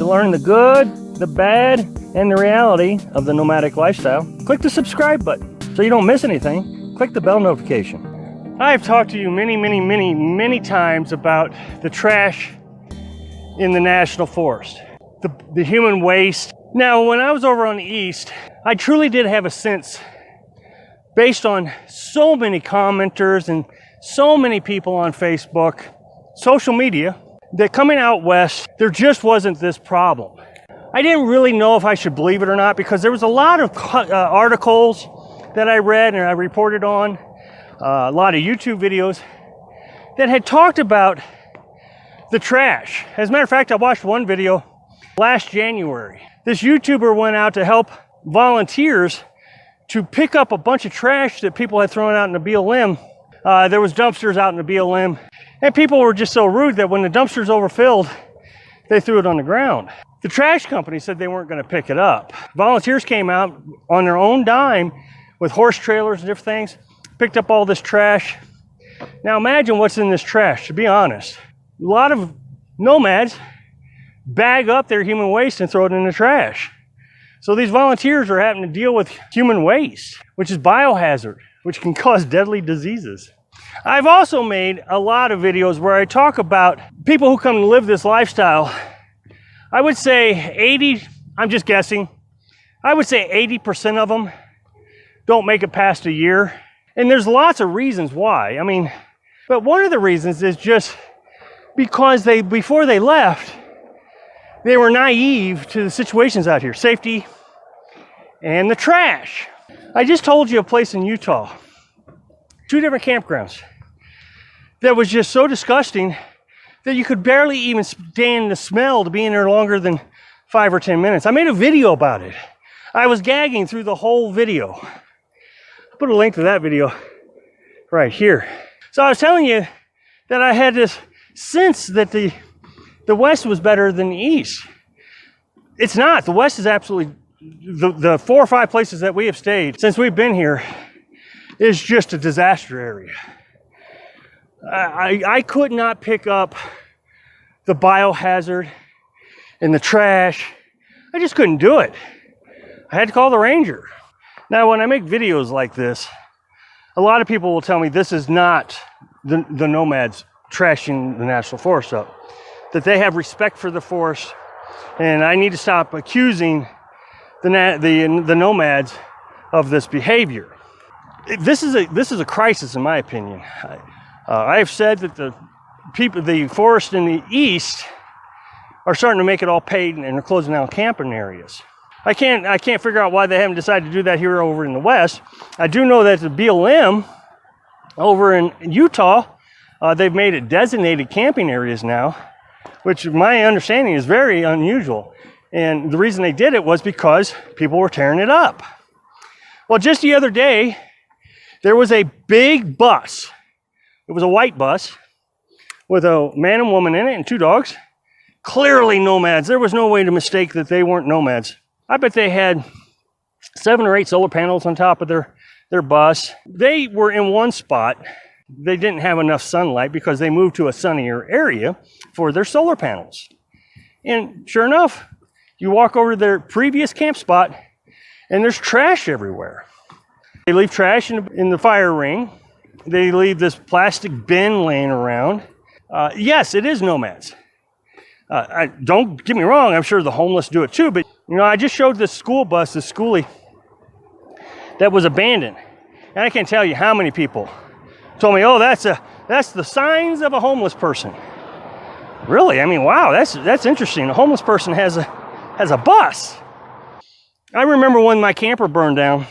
To learn the good, the bad, and the reality of the nomadic lifestyle, click the subscribe button so you don't miss anything. Click the bell notification. I've talked to you many times about the trash in the national forest, the human waste. Now, when I was over on the east, I truly did have a sense, based on so many commenters and so many people on Facebook, social media, that coming out west, there just wasn't this problem. I didn't really know if I should believe it or not, because there was a lot of articles that I read and I reported on, a lot of YouTube videos that had talked about the trash. As a matter of fact, I watched one video last January. This YouTuber went out to help volunteers to pick up a bunch of trash that people had thrown out in the BLM. There was dumpsters out in the BLM, and people were just so rude that when the dumpsters overfilled, they threw it on the ground. The trash company said they weren't going to pick it up. Volunteers came out on their own dime with horse trailers and different things, picked up all this trash. Now imagine what's in this trash, to be honest. A lot of nomads bag up their human waste and throw it in the trash. So these volunteers are having to deal with human waste, which is biohazard, which can cause deadly diseases. I've also made a lot of videos where I talk about people who come to live this lifestyle. I would say 80, I'm just guessing, I would say 80% of them don't make it past a year. And there's lots of reasons why. I mean, but one of the reasons is just because before they left, they were naive to the situations out here, safety and the trash. I just told you a place in Utah, 2 different campgrounds, that was just so disgusting that you could barely even stand the smell to be in there longer than 5 or 10 minutes. I made a video about it. I was gagging through the whole video. I'll put a link to that video right here. So I was telling you that I had this sense that the West was better than the East. It's not. The West is absolutely, the 4 or 5 places that we have stayed since we've been here is just a disaster area. I could not pick up the biohazard and the trash. I just couldn't do it. I had to call the ranger. Now, when I make videos like this, a lot of people will tell me this is not the nomads trashing the national forest up, that they have respect for the forest, and I need to stop accusing the nomads of this behavior. This is a crisis, in my opinion. I have said that the forest in the east are starting to make it all paid, and they're closing down camping areas. I can't figure out why they haven't decided to do that here over in the West. I do know that the BLM over in Utah, they've made it designated camping areas now, which my understanding is very unusual. And the reason they did it was because people were tearing it up. Well, just the other day, there was a big bus. It was a white bus with a man and woman in it and 2 dogs. Clearly nomads. There was no way to mistake that they weren't nomads. I bet they had 7 or 8 solar panels on top of their bus. They were in one spot. They didn't have enough sunlight because they moved to a sunnier area for their solar panels. And sure enough, you walk over to their previous camp spot and there's trash everywhere. They leave trash in the fire ring. They leave this plastic bin laying around. Yes, it is nomads. Don't get me wrong, I'm sure the homeless do it too, but I just showed this school bus, this schoolie, that was abandoned. And I can't tell you how many people told me, oh, that's the signs of a homeless person. Really? I mean, wow, that's interesting. A homeless person has a bus. I remember when my camper burned down,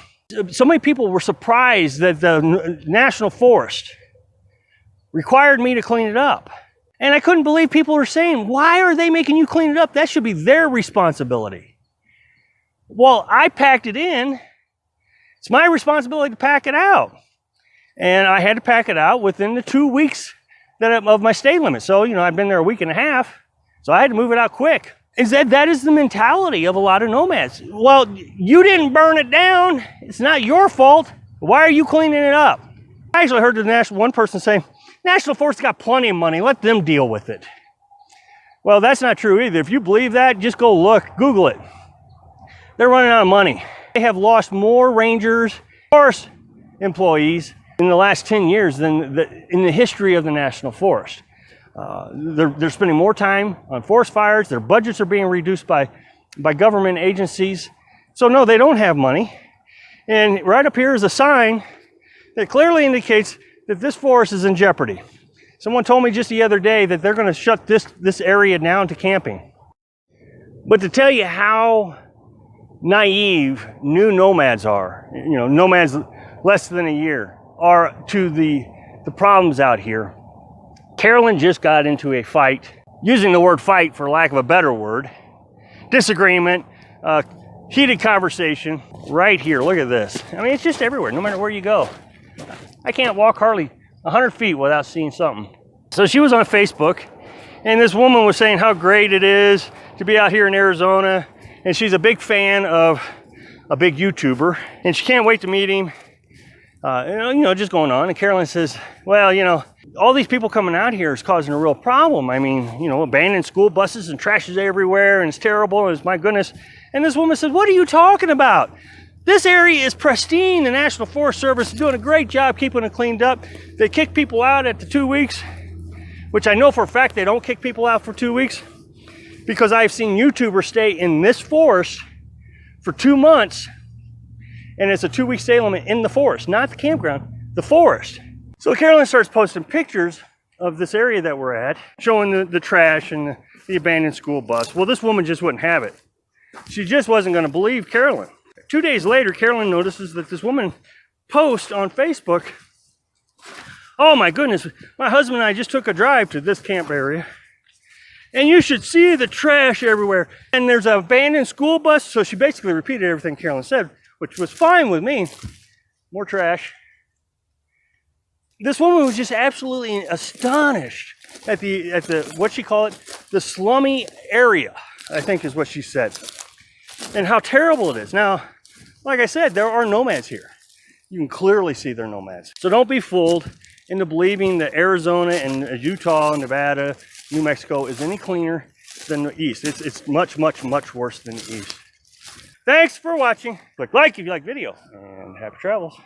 so many people were surprised that the National Forest required me to clean it up. And I couldn't believe people were saying, why are they making you clean it up? That should be their responsibility. Well, I packed it in. It's my responsibility to pack it out. And I had to pack it out within the 2 weeks of my stay limit. So, I've been there a week and a half, so I had to move it out quick. Instead, that is the mentality of a lot of nomads. Well, you didn't burn it down. It's not your fault. Why are you cleaning it up? I actually heard one person say, National Forest got plenty of money. Let them deal with it. Well, that's not true either. If you believe that, just go look, Google it. They're running out of money. They have lost more rangers, forest employees in the last 10 years than in the history of the National Forest. They're spending more time on forest fires. Their budgets are being reduced by government agencies. So no, they don't have money. And right up here is a sign that clearly indicates that this forest is in jeopardy. Someone told me just the other day that they're going to shut this area down to camping. But to tell you how naive new nomads are, you know, nomads less than a year, are to the problems out here. Carolyn just got into a fight, using the word fight for lack of a better word, disagreement, heated conversation right here. Look at this. I mean, it's just everywhere, no matter where you go. I can't walk hardly 100 feet without seeing something. So she was on Facebook, and this woman was saying how great it is to be out here in Arizona, and she's a big fan of a big YouTuber, and she can't wait to meet him. Just going on. And Carolyn says, well, you know, all these people coming out here is causing a real problem. I mean, you know, abandoned school buses and trash is everywhere, and it's terrible, and it's my goodness. And this woman said, what are you talking about? This area is pristine. The National Forest Service is doing a great job keeping it cleaned up. They kick people out at the 2 weeks, which I know for a fact they don't kick people out for 2 weeks, because I've seen YouTubers stay in this forest for 2 months, and it's a 2-week stay limit in the forest, not the campground, the forest. So Carolyn starts posting pictures of this area that we're at, showing the trash and the abandoned school bus. Well, this woman just wouldn't have it. She just wasn't going to believe Carolyn. 2 days later, Carolyn notices that this woman posts on Facebook, oh my goodness, my husband and I just took a drive to this camp area, and you should see the trash everywhere. And there's an abandoned school bus. So she basically repeated everything Carolyn said, which was fine with me. More trash. This woman was just absolutely astonished at the what she called it, the slummy area, I think is what she said, and how terrible it is. Now, like I said, there are nomads here. You can clearly see they're nomads. So don't be fooled into believing that Arizona and Utah, Nevada, New Mexico is any cleaner than the East. It's much, much, much worse than the East. Thanks for watching. Click like if you like the video, and happy travels.